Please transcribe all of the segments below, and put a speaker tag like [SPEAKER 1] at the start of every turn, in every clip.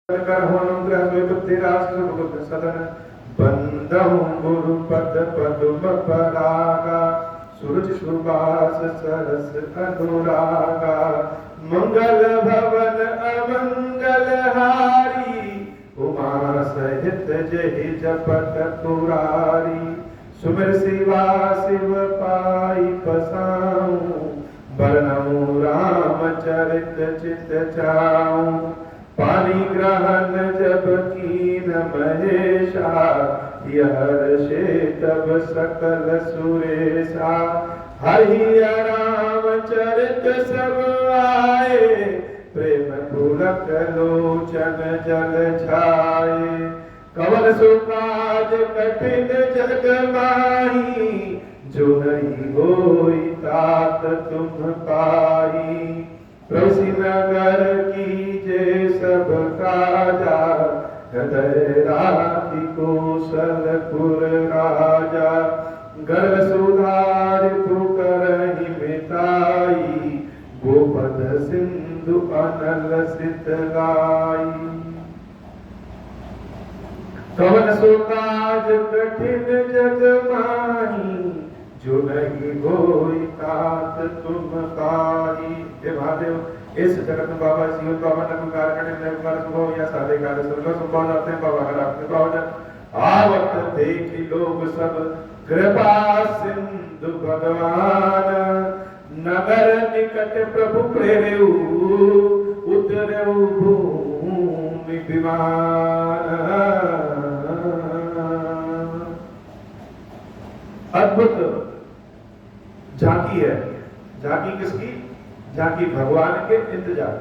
[SPEAKER 1] कर हो अनुग्रह विपत्ति राष्ट्र भुगत सदन बंदहु गुरु पद पदुम परागा सूरज सुबास सरस अनुरागा मंगल भवन अमंगल हारी उमा सहित जहि जपत पुरारी सुमिर शिवा शिव पाई पसाऊं बरनऊं रामचरित चित चाऊं पानी ग्रहण जब कीन महेशा यहर्षे तब सकल सुरेशा हरि रामचरित सब आए प्रेम पुलक लोचन जल छाए कवन सुकाज कठिन जग माही जो नहीं होई तात तुम पाई प्रभु नगर कीजे सब काजा हृदय राखी कौशलपुर राजा गर्भ सुधार तु करहि मिताई गोपद सिंधु अनल सित लाई कवन सुकाज कठिन जग माही जो नहीं होई तात तुम पाई। हे महादेव इस जगत में बाबा जीवन बाबा नकार करने निर्माण संभव या साधे कार्य सर्व संभव जाते हैं बाबा का आपने पावन आवत देखी लोग सब कृपा सिंधु भगवान नगर निकट प्रभु प्रेरेऊ उतरेऊ भूमि विमान। अद्भुत झांकी है। झांकी किसकी? झांकी भगवान के इंतजार।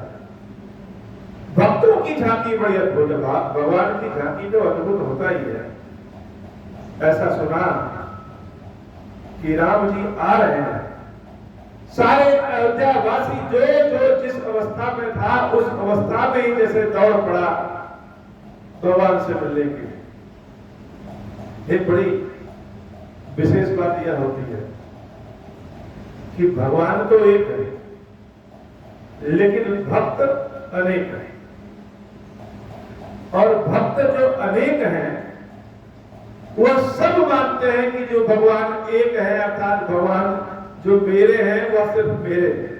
[SPEAKER 1] भक्तों की झांकी बड़ी अद्भुत है। भगवान की झांकी तो अद्भुत होता ही है। ऐसा सुना कि राम जी आ रहे हैं, सारे अयोध्यावासी जो जो जिस अवस्था में था उस अवस्था में ही जैसे दौड़ पड़ा भगवान से मिलने के लिए। एक बड़ी विशेष बात यह होती है कि भगवान तो एक है लेकिन भक्त अनेक हैं, और भक्त जो अनेक हैं वह सब मानते हैं कि जो भगवान एक है, अर्थात भगवान जो मेरे हैं वह सिर्फ मेरे हैं।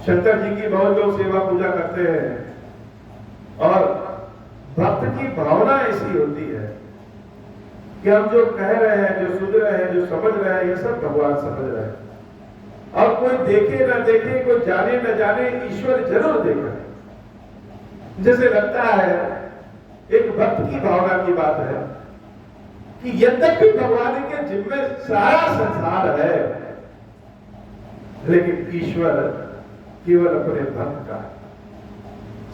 [SPEAKER 1] शंकर जी की बहुत लोग सेवा पूजा करते हैं और भक्त की भावना ऐसी होती है कि हम जो कह रहे हैं, जो सुन रहे हैं, जो समझ रहे हैं, ये सब भगवान समझ रहे हैं। और कोई देखे ना देखे, कोई जाने न जाने, ईश्वर जरूर देख रहे हैं। जैसे लगता है एक भक्त की भावना की बात है कि यद्यपि भगवान के जिम्मे सारा संसार है लेकिन ईश्वर केवल अपने भक्त का।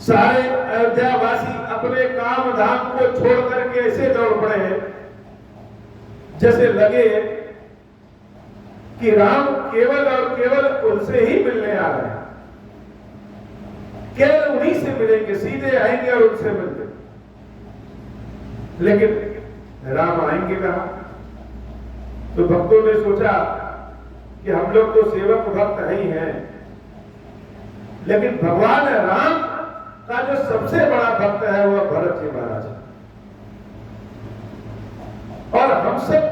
[SPEAKER 1] सारे अयोध्यावासी अपने काम धाम को छोड़ करके ऐसे दौड़ पड़े जैसे लगे कि राम केवल और केवल उनसे ही मिलने आ रहे हैं, केवल उन्हीं से मिलेंगे, सीधे आएंगे और उनसे मिलते। लेकिन राम आएंगे कहां? तो भक्तों ने सोचा कि हम लोग तो सेवक भक्त ही हैं, लेकिन भगवान राम का जो सबसे बड़ा भक्त है वह भरत जी महाराज है। और हम सब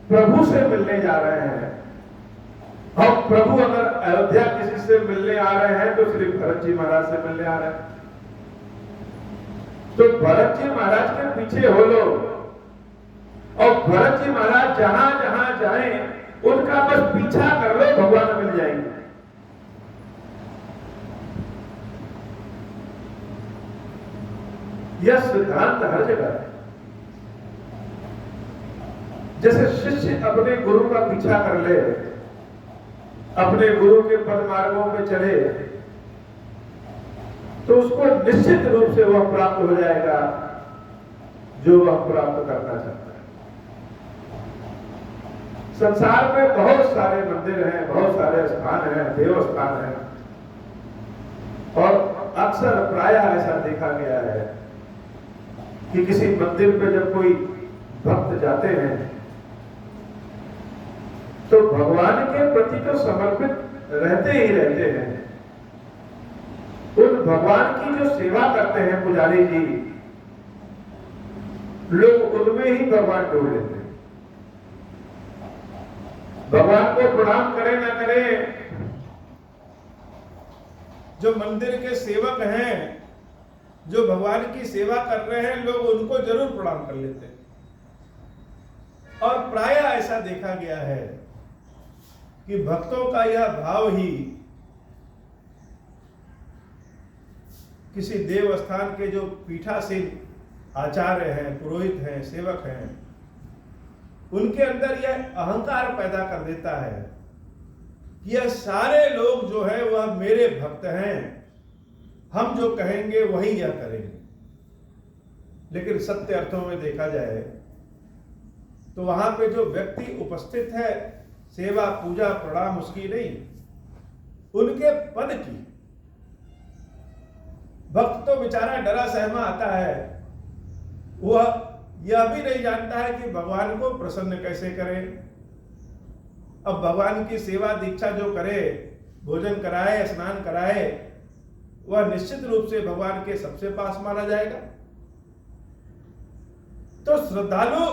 [SPEAKER 1] प्रभु से मिलने जा रहे हैं, और प्रभु अगर अयोध्या किसी से मिलने आ रहे हैं तो श्री भरत जी महाराज से मिलने आ रहे हैं। तो भरत जी महाराज के पीछे हो लो, और भरत जी महाराज जहां जहां जाएं उनका बस पीछा कर लो, भगवान मिल जाएंगे। यह सिद्धांत हर जगह है। जैसे शिष्य अपने गुरु का पीछा कर ले, अपने गुरु के पद मार्गों पे चले, तो उसको निश्चित रूप से वह प्राप्त हो जाएगा जो वह प्राप्त करना चाहता है। संसार में बहुत सारे मंदिर हैं, बहुत सारे स्थान हैं, देव स्थान हैं, और अक्सर प्रायः ऐसा देखा गया है कि किसी मंदिर पे जब कोई भक्त जाते हैं तो भगवान के प्रति तो समर्पित रहते ही रहते हैं, उन भगवान की जो सेवा करते हैं पुजारी जी, लोग उनमें ही भगवान ढूंढ लेते हैं। भगवान को प्रणाम करें ना करें, जो मंदिर के सेवक हैं, जो भगवान की सेवा कर रहे हैं, लोग उनको जरूर प्रणाम कर लेते हैं। और प्रायः ऐसा देखा गया है कि भक्तों का यह भाव ही किसी देव स्थान के जो पीठासीन आचार्य हैं, पुरोहित हैं, सेवक हैं, उनके अंदर यह अहंकार पैदा कर देता है कि यह सारे लोग जो है वह मेरे भक्त हैं, हम जो कहेंगे वही यह करेंगे। लेकिन सत्य अर्थों में देखा जाए तो वहां पे जो व्यक्ति उपस्थित है, सेवा पूजा प्रणाम उसकी नहीं, उनके पद की। भक्त तो बेचारा डरा सहमा आता है, वह यह भी नहीं जानता है कि भगवान को प्रसन्न कैसे करे। अब भगवान की सेवा दीक्षा जो करे, भोजन कराए, स्नान कराए, वह निश्चित रूप से भगवान के सबसे पास माना जाएगा। तो श्रद्धालु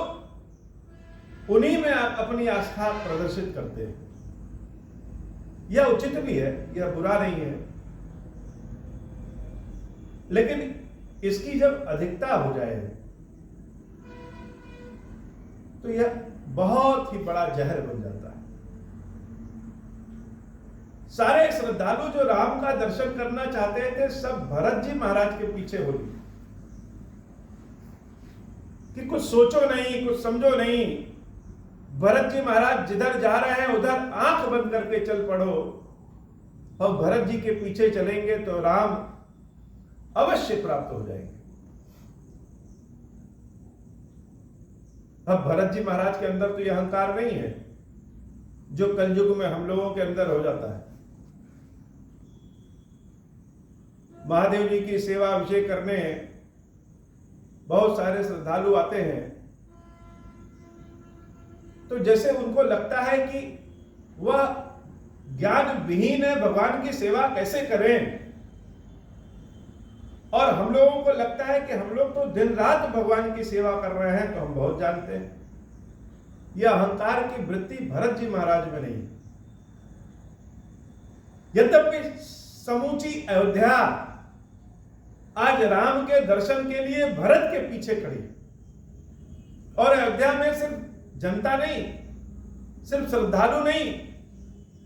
[SPEAKER 1] उन्हीं में अपनी आस्था प्रदर्शित करते हैं। यह उचित भी है, यह बुरा नहीं है, लेकिन इसकी जब अधिकता हो जाए तो यह बहुत ही बड़ा जहर बन जाता है। सारे श्रद्धालु जो राम का दर्शन करना चाहते थे, सब भरत जी महाराज के पीछे हो गए कि कुछ सोचो नहीं, कुछ समझो नहीं, भरत जी महाराज जिधर जा रहे हैं उधर आंख बंद करके चल पड़ो, और भरत जी के पीछे चलेंगे तो राम अवश्य प्राप्त हो जाएंगे। अब भरत जी महाराज के अंदर तो यह अहंकार नहीं है जो कलयुग में हम लोगों के अंदर हो जाता है। महादेव जी की सेवा अभिषेक करने बहुत सारे श्रद्धालु आते हैं, तो जैसे उनको लगता है कि वह ज्ञान विहीन है, भगवान की सेवा कैसे करें। और हम लोगों को लगता है कि हम लोग तो दिन रात भगवान की सेवा कर रहे हैं, तो हम बहुत जानते हैं। यह अहंकार की वृत्ति भरत जी महाराज में नहीं। यद्यपि समूची अयोध्या आज राम के दर्शन के लिए भरत के पीछे खड़ी, और अयोध्या में सिर्फ जनता नहीं, सिर्फ श्रद्धालु नहीं,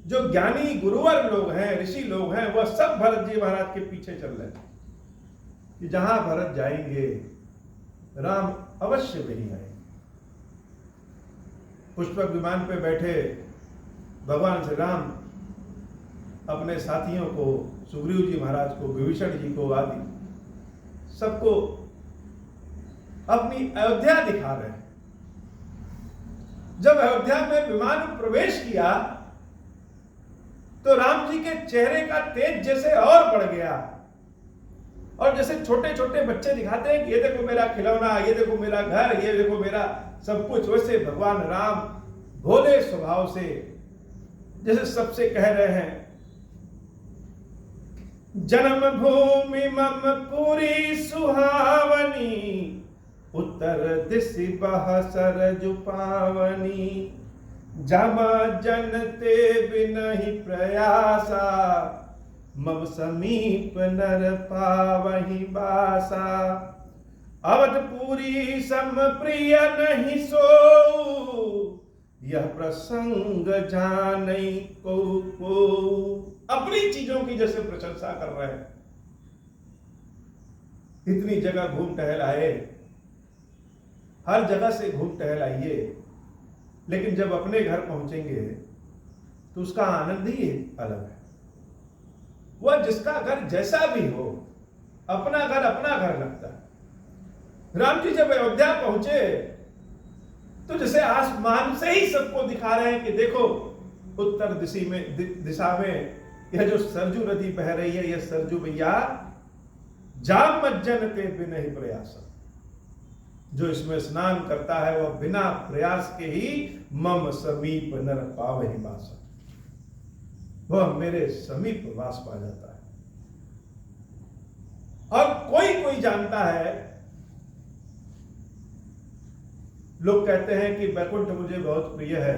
[SPEAKER 1] जो ज्ञानी गुरुवर लोग हैं, ऋषि लोग हैं, वह सब भरत जी महाराज के पीछे चल रहे हैं कि जहां भरत जाएंगे राम अवश्य वहीं आएंगे। पुष्पक विमान पे बैठे भगवान श्री राम अपने साथियों को, सुग्रीव जी महाराज को, विभीषण जी को आदि सबको अपनी अयोध्या दिखा रहे हैं। जब अयोध्या में विमान प्रवेश किया तो राम जी के चेहरे का तेज जैसे और बढ़ गया, और जैसे छोटे छोटे बच्चे दिखाते हैं कि ये देखो मेरा खिलौना, ये देखो मेरा घर, ये देखो मेरा सब कुछ, वैसे भगवान राम भोले स्वभाव से जैसे सबसे कह रहे हैं, जन्म भूमि मम पूरी सुहावनी, उत्तर दिशि बह सरजु पावनी, जमा जनते बिनहि प्रयासा, मम समीप नर पावहि बासा, अवधपुरी सम प्रिय नहीं सो, यह प्रसंग जानई को। अपनी चीजों की जैसे प्रशंसा कर रहे हैं। इतनी जगह घूम टहल आए, हर जगह से घूम टहल आइए, लेकिन जब अपने घर पहुंचेंगे तो उसका आनंद ही अलग है। वह जिसका घर जैसा भी हो, अपना घर लगता है। राम जी जब अयोध्या पहुंचे तो जैसे आसमान से ही सबको दिखा रहे हैं कि देखो उत्तर दिशा में यह जो सरजू नदी बह रही है, यह सरजू मैया जाम मज्जनते बिना ही प्रयास, जो इसमें स्नान करता है वह बिना प्रयास के ही मम समीप नर पावहि वास, वह मेरे समीप वास पा जाता है। और कोई कोई जानता है, लोग कहते हैं कि वैकुंठ मुझे बहुत प्रिय है,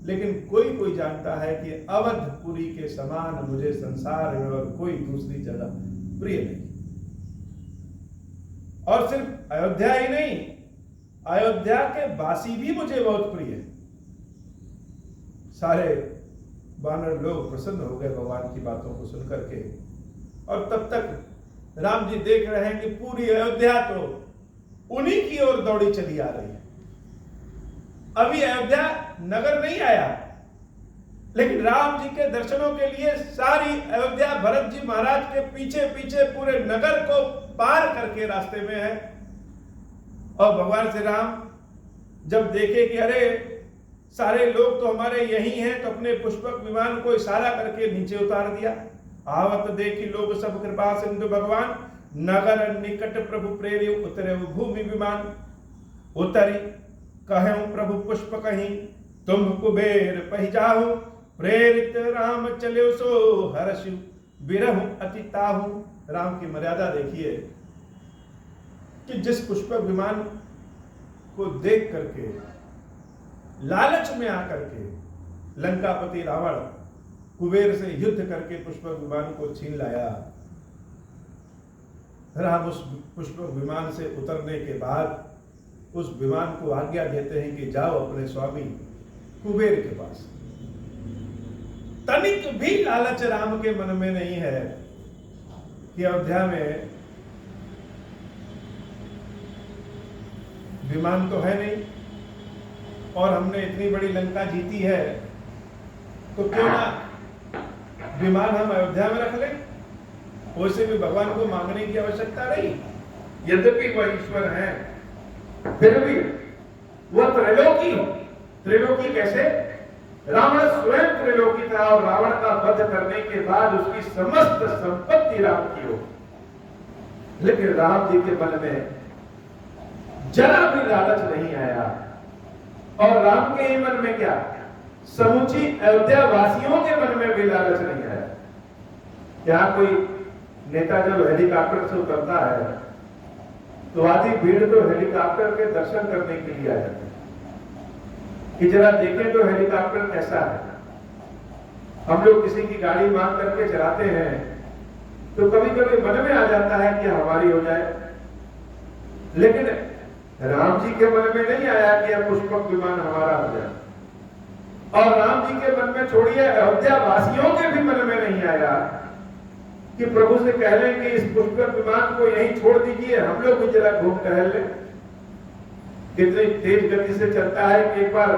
[SPEAKER 1] लेकिन कोई कोई जानता है कि अवधपुरी के समान मुझे संसार में और कोई दूसरी जगह प्रिय नहीं। और सिर्फ अयोध्या ही नहीं, अयोध्या के वासी भी मुझे बहुत प्रिय है। सारे वानर लोग प्रसन्न हो गए भगवान की बातों को सुनकर के, और तब तक राम जी देख रहे हैं कि पूरी अयोध्या तो उन्हीं की ओर दौड़ी चली आ रही है। अभी अयोध्या नगर नहीं आया, लेकिन राम जी के दर्शनों के लिए सारी अयोध्या भरत जी महाराज के पीछे पीछे पूरे नगर को पार करके रास्ते में है। और भगवान श्री राम जब देखे कि अरे सारे लोग तो हमारे यही हैं, तो अपने पुष्पक विमान को इशारा करके नीचे उतार दिया। आवत देखी लोग सब कृपा सिंधु भगवान, नगर निकट प्रभु प्रेरि उतरे भूमि विमान। उतरी कहूं प्रभु पुष्प कहीं, तुम कुबेर पहि जाहु, प्रेरित राम चले सो हर्ष बिरहु अति ताहु। राम की मर्यादा देखिए कि जिस पुष्पक विमान को देख करके लालच में आकर के लंकापति रावण कुबेर से युद्ध करके पुष्पक विमान को छीन लाया, राम उस पुष्पक विमान से उतरने के बाद उस विमान को आज्ञा देते हैं कि जाओ अपने स्वामी कुबेर के पास। तनिक भी लालच राम के मन में नहीं है कि अयोध्या में विमान तो है नहीं, और हमने इतनी बड़ी लंका जीती है, तो क्यों ना विमान हम अयोध्या में रख लें। वैसे भी भगवान को मांगने की आवश्यकता नहीं, यद्यपि वह ईश्वर है, फिर भी वह त्रिलोकी कैसे? रावण स्वयं त्रिलोकी था, और रावण का वध करने के बाद उसकी समस्त संपत्ति राम की हो, लेकिन राम जी के मन में जरा भी लालच नहीं आया। और राम के ही मन में क्या, समूची अयोध्या वासियों के मन में भी लालच नहीं आया। यहाँ कोई नेता जब हेलीकॉप्टर से उतरता है तो आधी भीड़ तो हेलीकॉप्टर के दर्शन करने के लिए आ जाती है कि जरा देखें तो हेलीकॉप्टर कैसा है। हम लोग किसी की गाड़ी मांग करके चलाते हैं तो कभी कभी मन में आ जाता है कि हमारी हो जाए, लेकिन राम जी के मन में नहीं आया कि यह पुष्पक विमान हमारा हो जाए। और राम जी के मन में छोड़िए, अयोध्या वासियों के भी मन में नहीं आया कि प्रभु से कह लें कि इस पुष्पक विमान को यहीं छोड़ दीजिए, हम लोग भी जरा घूम टहल लें। कितनी तेज गति से चलता है कि एक बार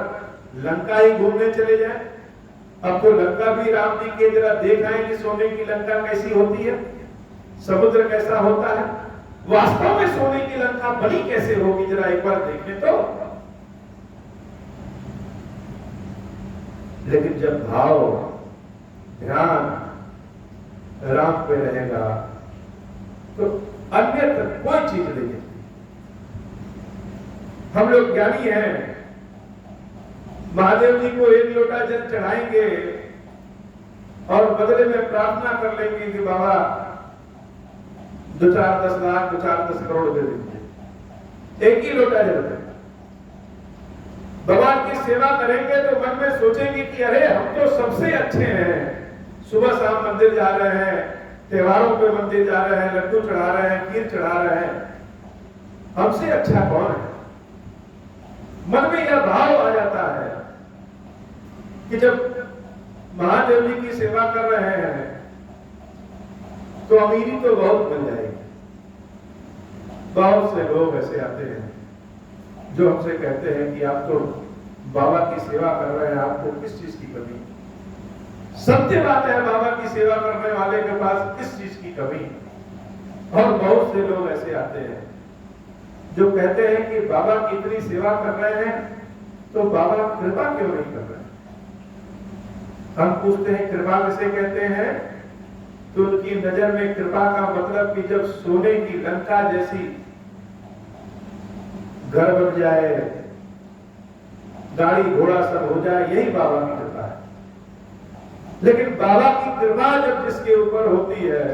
[SPEAKER 1] लंका ही घूमने चले जाए। अब तो लंका भी राम जी के जरा देख आए कि सोने की लंका कैसी होती है, समुद्र कैसा होता है, वास्तव में सोने की लंका बनी कैसे होगी, जरा एक बार देखने तो। लेकिन जब भाव ध्यान राम पे रहेगा तो अन्यत्र कोई चीज नहीं है। हम लोग ज्ञानी हैं, महादेव जी को एक लोटा जल चढ़ाएंगे और बदले में प्रार्थना कर लेंगे कि बाबा 2-4-10 लाख 2-4-10 करोड़ दे दीजिए, एक ही लोटा जल है। भगवान की सेवा करेंगे तो मन में सोचेंगे कि अरे हम तो सबसे अच्छे हैं, सुबह शाम मंदिर जा रहे हैं, त्योहारों पे मंदिर जा रहे हैं, लड्डू चढ़ा रहे हैं, खीर चढ़ा रहे हैं, हमसे अच्छा कौन है। मन में यह भाव आ जाता है कि जब महादेव जी की सेवा कर रहे हैं तो अमीरी तो बहुत बन जाएगी। बहुत से लोग ऐसे आते हैं जो हमसे कहते हैं कि आप तो बाबा की सेवा कर रहे हैं, आपको किस चीज की कमी। सत्य बात है, बाबा की सेवा करने वाले के पास किस चीज की कमी। और बहुत से लोग ऐसे आते हैं जो कहते हैं कि बाबा की इतनी सेवा कर रहे हैं तो बाबा कृपा क्यों नहीं कर रहे। हम पूछते हैं कृपा किसे कहते हैं, तो उनकी नजर में कृपा का मतलब कि जब सोने की लंका जैसी घर बन जाए, गाड़ी घोड़ा सब हो जाए, यही बाबा की कृपा है। लेकिन बाबा की कृपा जब जिसके ऊपर होती है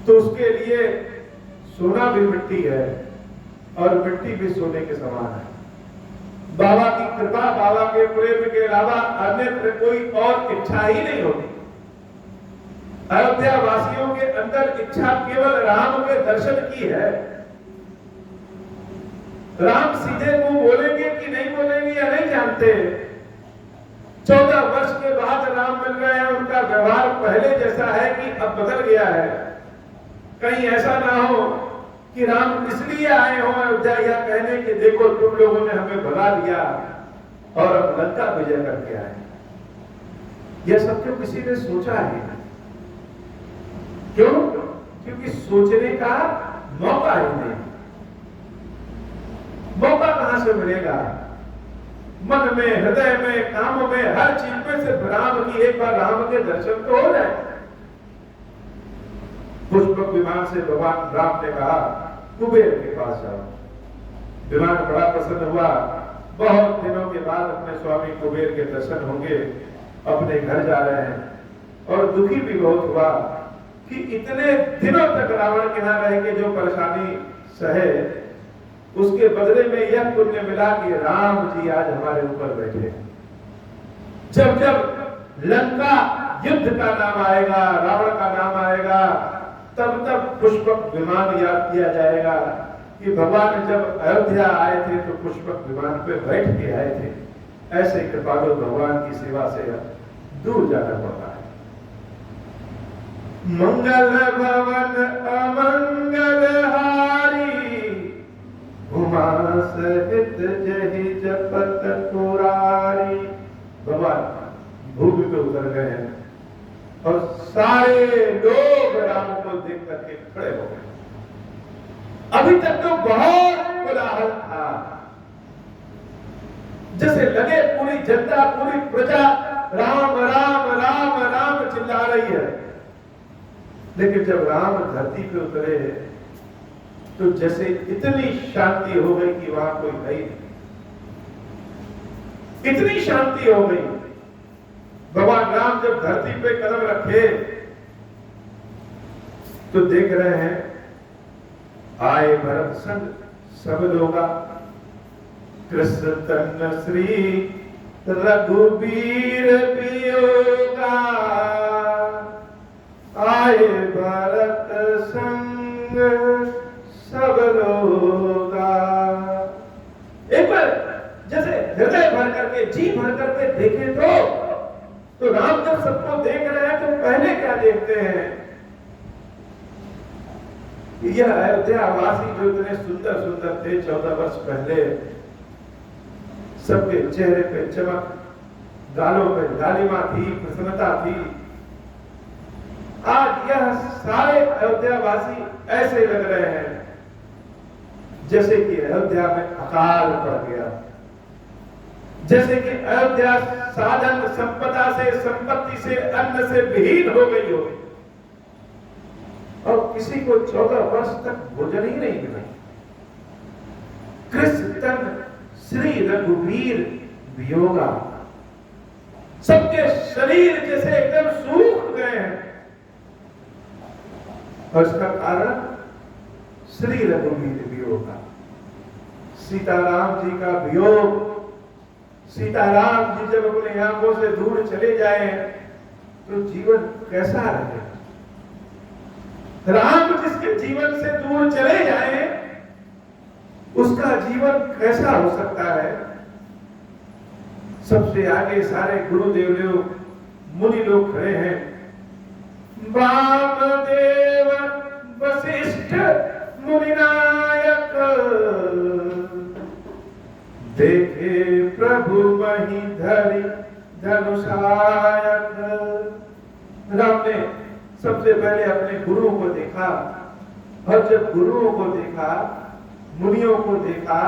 [SPEAKER 1] तो उसके लिए सोना भी मिट्टी है और मिट्टी भी सोने के समान है। बाबा की कृपा, बाबा के प्रेम के अलावा अन्य कोई और इच्छा ही नहीं होती। अयोध्या वासियों के अंदर इच्छा केवल राम के दर्शन की है। राम सीधे मुंह बोलेंगे कि नहीं बोलेंगे या नहीं जानते। 14 वर्ष के बाद राम मिल रहे हैं, उनका व्यवहार पहले जैसा है कि अब बदल गया है। कहीं ऐसा ना हो कि राम इसलिए आए हो अयोध्या या कहने कि देखो तुम लोगों ने हमें भगा दिया और अब लंका विजय करके आए। यह सब तो किसी ने सोचा ही नहीं। क्यों? क्योंकि सोचने का मौका ही नहीं। मौका कहां से मिलेगा? मन में, हृदय में, काम में, हर चीज में सिर्फ राम की, एक बार राम के दर्शन तो हो जाए। पुष्पक विमान से भगवान राम ने कहा कुबेर के पास जाओ। विमान बड़ा प्रसन्न हुआ। बहुत दिनों के बाद अपने स्वामी कुबेर के दर्शन होंगे, अपने घर जा रहे हैं। और दुखी भी बहुत हुआ कि इतने दिनों तक रावण के यहाँ रह के जो परेशानी सहे, उसके बदले में यह पुण्य मिला कि राम जी आज हमारे ऊपर बैठे। जब जब लंका युद्ध का नाम आएगा, रावण का नाम आएगा, तब तब पुष्पक विमान याद किया जाएगा कि भगवान जब अयोध्या आए थे तो पुष्पक विमान पे बैठ के आए थे। ऐसे कृपालु भगवान की सेवा से दूर जाना पड़ता है। मंगल भवन अमंगल हारी, उमा सहित जहि जपत पुरारी। भगवान भूमि पे उतर गए हैं और सारे लोग राम को देख करके खड़े हो गए। अभी तक तो बहुत कोलाहल था, जैसे लगे पूरी जनता, पूरी प्रजा राम राम राम राम चिल्ला रही है। लेकिन जब राम धरती पे उतरे तो जैसे इतनी शांति हो गई कि वहां कोई है ही नहीं। इतनी शांति हो गई। भगवान राम जब धरती पे कदम रखे तो देख रहे हैं आए भरत संग सब लोगा, कृष्ण तन्न श्री रघुबीर वियोगा। आए भरत संग सब लोगा। एक बार जैसे हृदय भर करके, जी भर करके देखें तो राम जब सबको देख रहे हैं तो पहले क्या देखते हैं? यह अयोध्या वासी जो इतने सुंदर सुंदर थे 14 वर्ष पहले, सबके चेहरे पे चमक, गालों पे लालिमा थी, प्रसन्नता थी। आज यह सारे अयोध्या वासी ऐसे लग रहे हैं जैसे कि अयोध्या में अकाल पड़ गया, जैसे कि अयोध्या साधन संपदा से, संपत्ति से, अन्न से विहीन हो गई हो और किसी को 14 वर्ष तक भोजन ही नहीं मिला। कृष्ण श्री रघुवीर वियोगा। सबके शरीर जैसे एकदम सूख गए हैं और इसका कारण श्री रघुवीर वियोगा। सीताराम जी का वियोग। सीताराम जी जब अपने आंखों से दूर चले जाए तो जीवन कैसा रहे? राम जिसके जीवन से दूर चले जाए उसका जीवन कैसा हो सकता है? सबसे आगे सारे गुरुदेव लोग, मुनि लोग खड़े हैं। वामदेव वशिष्ठ मुनिनायक, देखे प्रभु मही धरि धनुषायक। राम ने सबसे पहले अपने गुरुओं को देखा और जब गुरुओं को देखा, मुनियों को देखा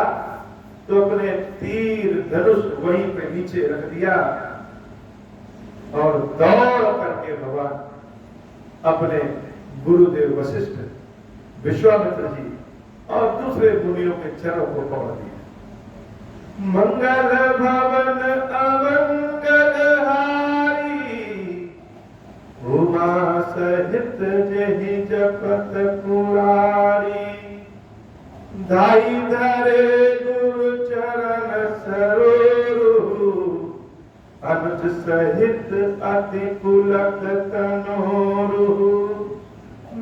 [SPEAKER 1] तो अपने तीर धनुष वहीं पे नीचे रख दिया और दौड़ करके भगवान अपने गुरुदेव वशिष्ठ, विश्वामित्र जी और दूसरे मुनियों के चरणों को पकड़ दिया। मंगल भवन अमंगल हारी, उमा सहित जहि जपत पुरारी, दाई धरे गुरु चरण सरोरु, अनुज सहित अति पुलक तनोरु,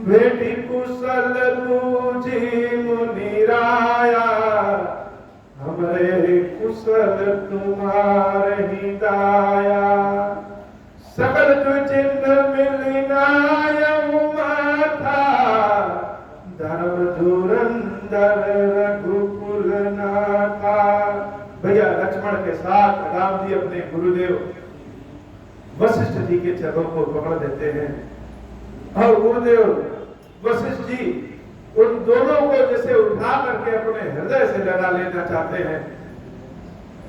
[SPEAKER 1] भेटी कुशल बूझी मुनि राया, हमरे कुशल तुम्हारे दाया, सकल चिन्ह मिलनाय माथा, धर्म धुरंधर रघुकुल नाथा। भैया लक्ष्मण के साथ राम जी अपने गुरुदेव वशिष्ठ जी के चरणों को पकड़ देते हैं और गुरुदेव वशिष्ठ जी उन दोनों को जैसे उठा करके अपने हृदय से लगा लेना चाहते हैं।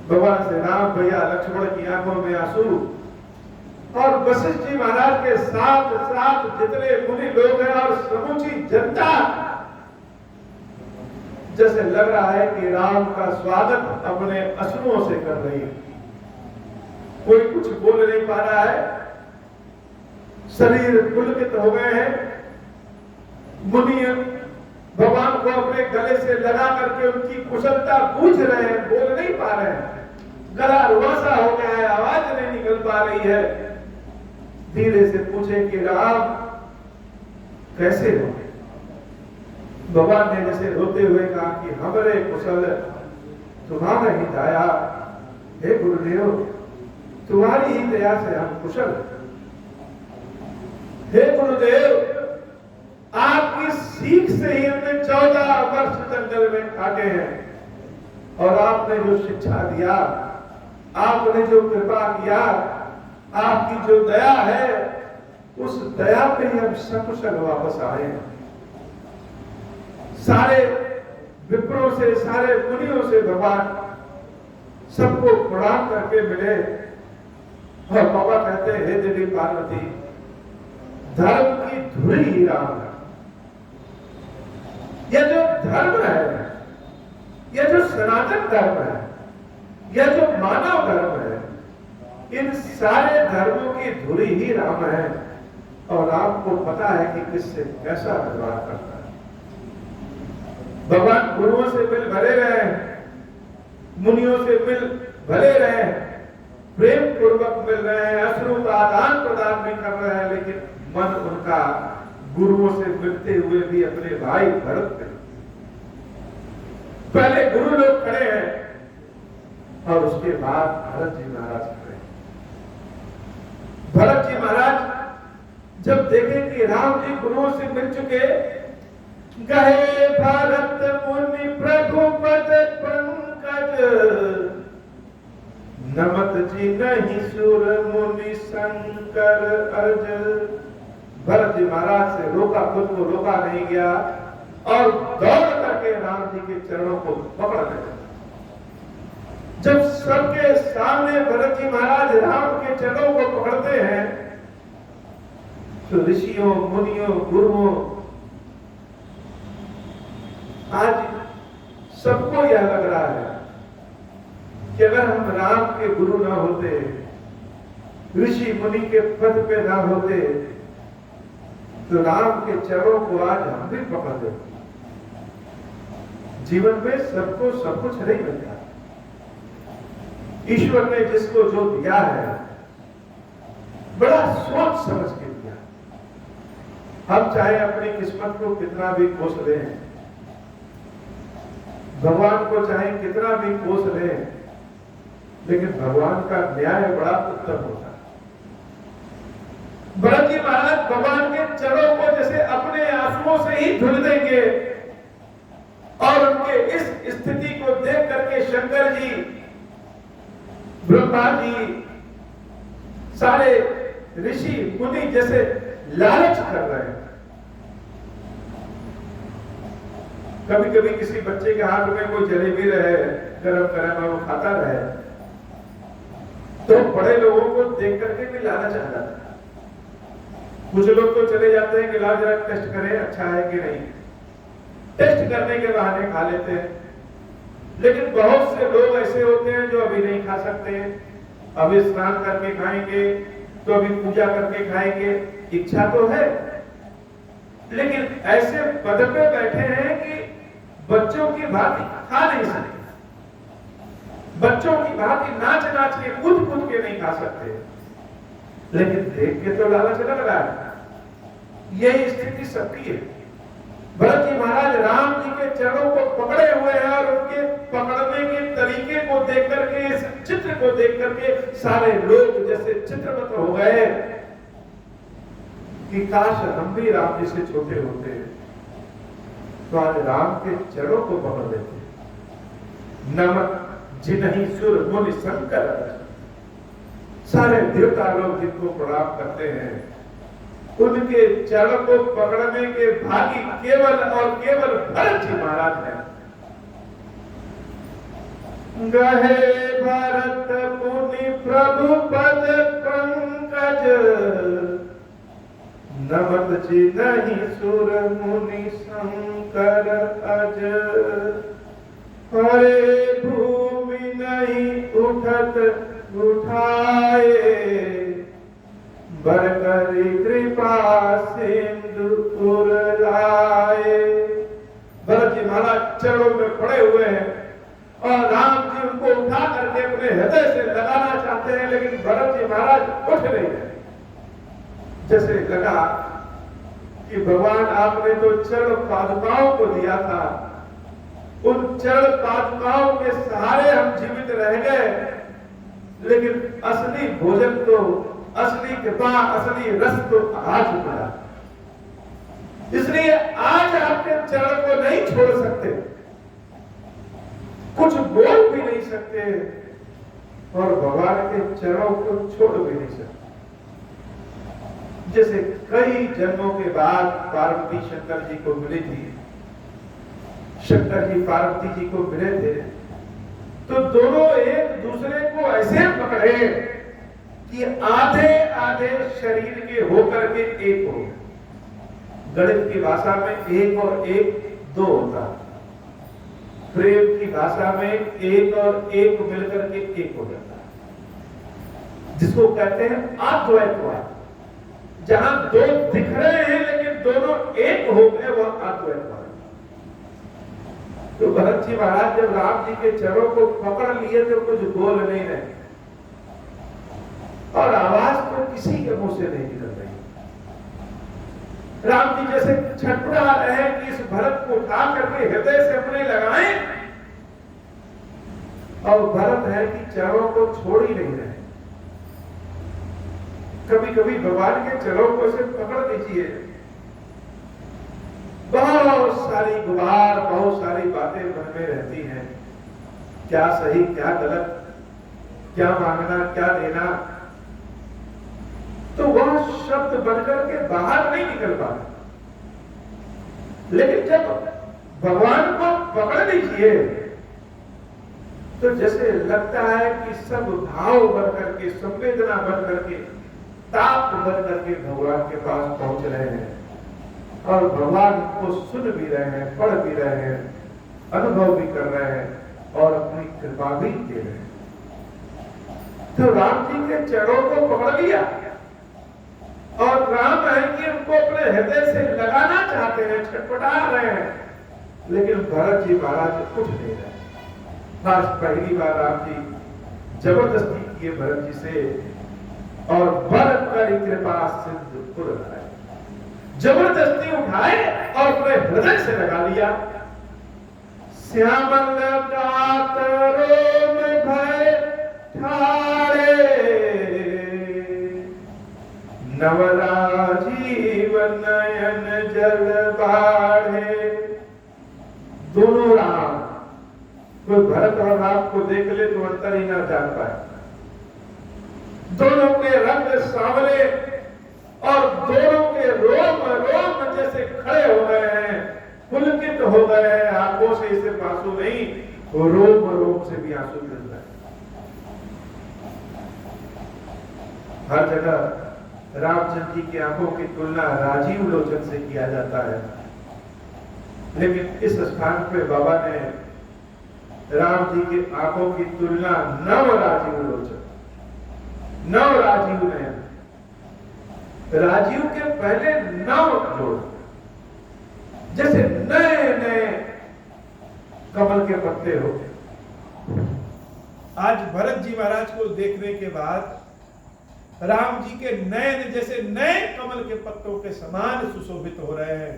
[SPEAKER 1] भगवान श्री राम भैया लक्ष्मण की आंखों में आंसू और वशिष्ठ जी महाराज के साथ साथ जितने मुनि लोग हैं और समूची जनता जैसे लग रहा है कि राम का स्वागत अपने अश्रुओं से कर रही है। कोई कुछ बोल नहीं पा रहा है, शरीर पुलकित हो गए हैं। मुनि भगवान को अपने गले से लगा करके उनकी कुशलता पूछ रहे हैं, बोल नहीं पा रहे हैं, गला रुआसा हो गया है, आवाज नहीं निकल पा रही है। धीरे से पूछे कि राम कैसे हो? भगवान ने जैसे रोते हुए कहा कि हमरे कुशल तुम्हारा ही दया, हे गुरुदेव तुम्हारी ही दया से हम कुशल। हे गुरुदेव आपकी सीख से ही हमने 14 वर्ष जंगल में काटे हैं और आपने जो शिक्षा दिया, आपने जो कृपा किया, आपकी जो दया है, उस दया पे ही हम सकुशल वापस आए हैं। सारे विप्रों से, सारे मुनियों से भगवान सबको प्रणाम करके मिले और बाबा कहते हैं, हे देवी पार्वती धर्म की धुरी ही राम है। यह जो धर्म है, यह जो सनातन धर्म है, यह जो मानव धर्म है, इन सारे धर्मों की धुरी ही राम है और आपको पता है कि किससे कैसा व्यवहार करता है। भगवान गुरुओं से मिल भले रहे, मुनियों से मिल भले रहे, प्रेम पूर्वक मिल रहे हैं, अश्रु का आदान प्रदान भी कर रहे हैं, लेकिन मन उनका गुरुओं से मिलते हुए भी अपने भाई भरत पे। पहले गुरु लोग खड़े हैं और उसके बाद भरत जी महाराज खड़े हैं। भरत जी महाराज जब देखे कि राम जी गुरुओं से मिल चुके, गहे भरत मुनि प्रभुपद पंकज, नमत जी नहीं सुर मुनि शंकर अर्ज। भरत जी महाराज से रोका, खुद को रोका नहीं गया और दौड़ करके राम जी के चरणों को पकड़ लिया। जब सबके सामने भरत जी महाराज राम के चरणों को पकड़ते हैं तो ऋषियों, मुनियों, गुरुओं, आज सबको यह लग रहा है कि अगर हम राम के गुरु ना होते, ऋषि मुनि के पद पे ना होते, तो राम के चरणों को आज हम भी पकड़ देते। जीवन में सबको सब कुछ नहीं मिलता। ईश्वर ने जिसको जो दिया है बड़ा सोच समझ के दिया। हम चाहे अपनी किस्मत को कितना भी कोस लें, भगवान को चाहे कितना भी कोस लें, लेकिन भगवान का न्याय बड़ा उत्तम होता है। भरत जी महाराज भगवान के चरणों को जैसे अपने आंसुओं से ही धुल देंगे और उनके इस स्थिति को देख करके शंकर जी, ब्रह्मा जी, सारे ऋषि मुनि जैसे लालच कर रहे हैं। कभी कभी किसी बच्चे के हाथ में कोई जलेबी रहे, गरम गरम वो खाता रहे, तो बड़े लोगों को देख करके भी लालच आ जाता है। कुछ लोग तो चले जाते हैं कि लाओ जरा टेस्ट करें अच्छा है कि नहीं, टेस्ट करने के बहाने खा लेते हैं। लेकिन बहुत से लोग ऐसे होते हैं जो अभी नहीं खा सकते, अभी स्नान करके खाएंगे, तो अभी पूजा करके खाएंगे, इच्छा तो है, लेकिन ऐसे पद पे बैठे हैं कि बच्चों की भांति खा नहीं सकते, बच्चों की भांति नाच नाच के कूद कूद के नहीं खा सकते, लेकिन देख के तो लालच लग रहा है। यही स्थिति सबकी है। भरत जी महाराज राम जी के चरणों को पकड़े हुए हैं और उनके पकड़ने के तरीके को देख करके, इस चित्र को देख करके सारे लोग जैसे चित्रमत हो गए कि काश हम भी राम जी से छोटे होते तो आज राम के चरणों को पकड़ लेते। नमक जिन्हीं सुर मुनि शंकर, सारे देवता लोग जिनको प्रणाम करते हैं उनके चरण को पकड़ने के भागी केवल और केवल भरत जी महाराज हैं। गहे भरत मुनि प्रभु पद पंकज, नमत जिन्हीं सुर मुनि शंकर अज। हरे भूमि नहीं उठत उठाए, बरकरी कृपा सिंधु पुर लाए। भरत जी महाराज चरणों में पड़े हुए हैं और राम जी उनको उठा करके अपने हृदय से लगाना चाहते हैं, लेकिन भरत जी महाराज उठ नहीं रहे। जैसे लगा कि भगवान आपने तो चरण पादुकाओं को दिया था, उन चरण पादुकाओं के सहारे हम जीवित रह गए, लेकिन असली भोजन तो, असली कृपा, असली रस तो आ चुका है। इसलिए आज आपके चरण को नहीं छोड़ सकते, कुछ बोल भी नहीं सकते और भगवान के चरणों को छोड़ भी नहीं सकते। जैसे कई जन्मों के बाद पार्वती शंकर जी को मिली थी, शंकर जी पार्वती जी को मिले थे, तो दोनों एक दूसरे को ऐसे पकड़े कि आधे आधे शरीर के होकर के एक हो। गणित की भाषा में एक और एक दो होता, प्रेम की भाषा में एक और एक मिलकर के एक हो जाता है, जिसको कहते हैं अद्वैतवाद। जहां दो दिख रहे हैं लेकिन दोनों एक हो गए, वह अद्वैतवाद। तो भरत जी महाराज जब राम जी के चरणों को पकड़ लिए तो कुछ बोल नहीं रहे और आवाज तो किसी के मुंह से नहीं निकल रही। राम जी जैसे छटपटा रहे कि इस भरत को उठा करके हृदय से अपने लगाएं, और भरत है कि चरणों को छोड़ ही नहीं रहे। कभी कभी भगवान के चरणों को से पकड़ दीजिए, बहुत सारी गुबार, बहुत सारी बातें मन में रहती हैं, क्या सही क्या गलत, क्या मांगना क्या देना, तो वह शब्द बनकर के बाहर नहीं निकल पाते। लेकिन जब भगवान को पकड़ लीजिए तो जैसे लगता है कि सब भाव बनकर के, संवेदना बनकर के, ताप बनकर के भगवान के पास पहुंच रहे हैं और भगवान को सुन भी रहे हैं, पढ़ भी रहे हैं, अनुभव भी कर रहे हैं और अपनी कृपा भी दे रहे हैं। तो राम जी के चरणों को पकड़ लिया और राम है कि उनको अपने हृदय से लगाना चाहते हैं, छटपटा रहे हैं, लेकिन भरत जी महाराज उठ नहीं रहे। आज पहली बार राम जी जबरदस्ती किए भरत जी से और भरत की कृपा सिंधु पुर लाए, जबरदस्ती उठाए और अपने हृदय से लगा लिया। श्यामल कातरों में भय ठाड़े, नवराजीव नयन जल बाढ़े। दोनों राम, कोई भरत और राम को देख ले तो अंतर ही ना जान पाए। दोनों के रंग सांवले और दोनों के रोम रोम जैसे खड़े हो गए हैं, पुलकित हो गए हैं। आंखों से सिर्फ आंसू नहीं, वो रोम रोम से भी आंसू गिर रहे हैं। हर जगह रामचंद्र जी की आंखों की तुलना राजीव लोचन से किया जाता है, लेकिन इस स्थान पे बाबा ने राम जी की आंखों की तुलना नव राजीव लोचन, नव राजीव नयन, राजीव के पहले 9 जोड़, जैसे नए नए कमल के पत्ते हो। आज भरत जी महाराज को देखने के बाद राम जी के नयन जैसे नए कमल के पत्तों के समान सुशोभित हो रहे हैं,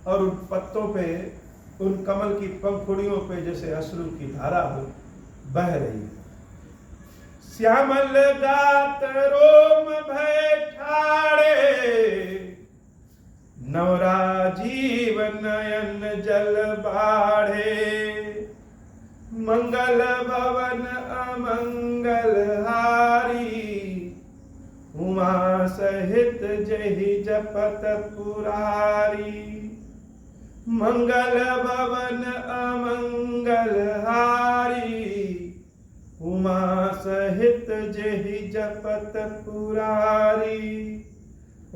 [SPEAKER 1] और उन पत्तों पे, उन कमल की पंखुड़ियों पे जैसे अश्रु की धारा हो बह रही है। श्यामल गात रोम भय ठाड़े, नवराजीव नयन जल बाढ़े, मंगल भवन अमंगल हारी, उमा सहित जहि जपत पुरारी। मंगल भवन अमंगल हारी, उमा सहित जहि जपत पुरारी।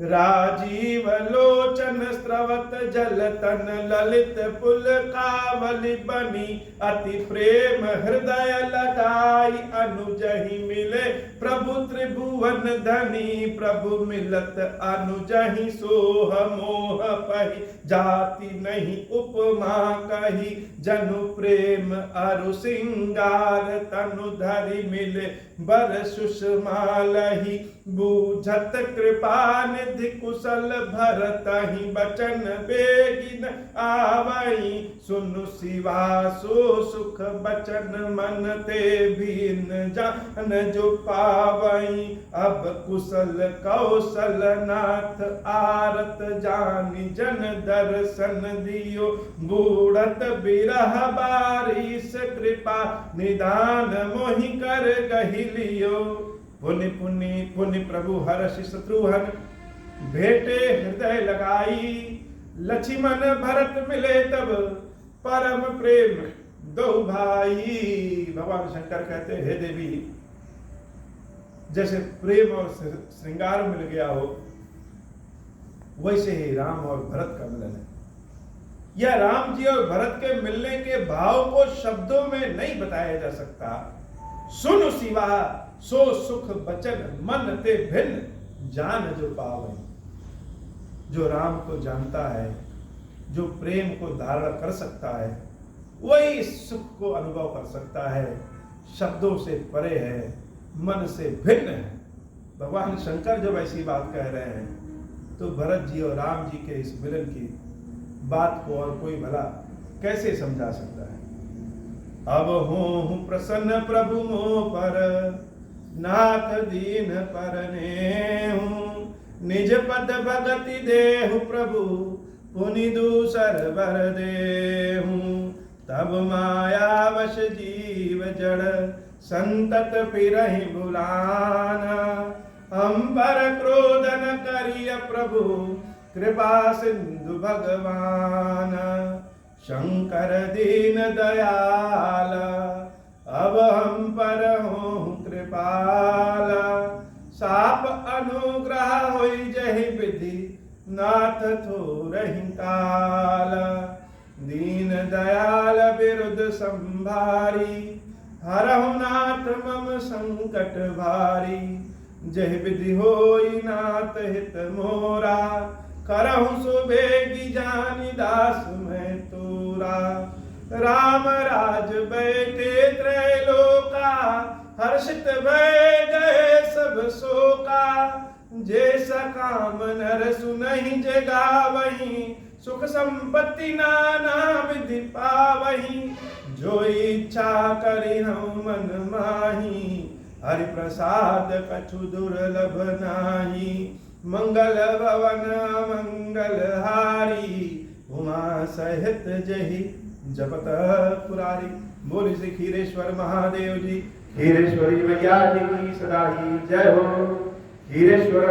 [SPEAKER 1] राजीव लोचन स्रवत जल तन ललित पुल कावली बनी, अति प्रेम हृदय लगाई अनुजहि मिले प्रभु त्रिभुवन धनी। प्रभु मिलत अनुजहि सोह मोह पहि, जाति नहीं उपमा कही। जनु प्रेम अरु सिंगार, तनु धरि मिले बर सुषमा लही। बूझत कृपा निधि कुशल भरतहि, बचन बेगिन आवई। सुनु शिवा सो सुख बचन, मन ते भीन जान जो पावई। अब कुशल कौशल नाथ आरत जानि, जन दर्शन दियो। बूढ़त बिरह बारिश कृपा, निदान मोहि कर गहि लियो। पुनि पुनि पुनि प्रभु हर्ष शत्रुघ्न, भेटे हृदय लगाई। लक्ष्मण भरत मिले तब, परम प्रेम दो भाई। भगवान शंकर कहते हे देवी, जैसे प्रेम और श्रृंगार मिल गया हो, वैसे ही राम और भरत का मिलन है। यह राम जी और भरत के मिलने के भाव को शब्दों में नहीं बताया जा सकता। सुन शिवा सो सुख बचन, मन ते भिन्न जान जो पावे। जो राम को जानता है, जो प्रेम को धारण कर सकता है, वही सुख को अनुभव कर सकता है। शब्दों से परे है, मन से भिन्न है। भगवान शंकर जब ऐसी बात कह रहे हैं, तो भरत जी और राम जी के इस मिलन की बात को और कोई भला कैसे समझा सकता है। अब हूँ प्रसन्न प्रभु मोह पर, नाथ दीन परने हूँ। निज पद भगति देहु प्रभु, पुनि दूसर बर देहूँ। तब माया वश जीव जड़, संतत फिरहि बुलाना। हम पर क्रोध न करिय प्रभु, कृपा सिंधु भगवान। शंकर दीन दयाल, अब हम पर हो कृपाला। साप अनुग्रह होई जहि विधि, नाथ थोरहि काल। दीन दयाल बिरुद संभारी, हरहु नाथ मम संकट भारी। जहि विधि होई नाथ हित मोरा, करहु सुबेगी जानि दास मैं तोरा। राम राज बैठे त्रैलोका, हर्षित भय गए सब शोका। जैसा काम नर सुनहि जगावहि, सुख संपत्ति नाना विधि पावहि। जो इच्छा करि हम मन माही, हरि प्रसाद कछु दुर्लभ नाही। मंगल भवन मंगल हारी, उमा सहित जहि जपत पुरारी। बोल श्री खीरेश्वर महादेव जी, खीरेश्वरी मैया जी की सदा ही जय हो। खीरेश्वर,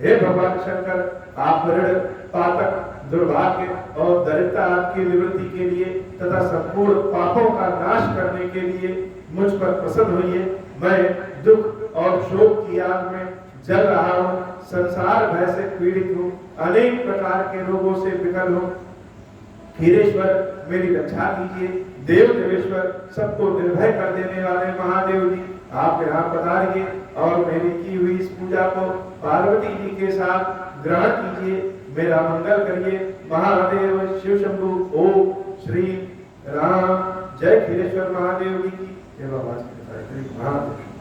[SPEAKER 1] हे भगवान शंकर, आप ऋण पातक दुर्भाग्य और दरिद्रता आपकी निवृत्ति के लिए तथा संपूर्ण पापों का नाश करने के लिए मुझ पर प्रसन्न होइए। मैं दुख और शोक की आग में जल रहा हूँ, संसार भय से पीड़ित हूँ, अनेक प्रकार के रोगों से विकल हूँ। खीरेश्वर, मेरी रक्षा कीजिए। देव देवेश्वर, सबको निर्भय कर देने वाले महादेव जी, आप यहाँ पधारिए। और मेरी की हुई इस पूजा को पार्वती जी के साथ ग्रहण कीजिए, मेरा मंगल करिए। महादेव शिव शंभु ओम श्री राम। जय खीरेश्वर महादेव जी की। जय बाबा श्री महादेव।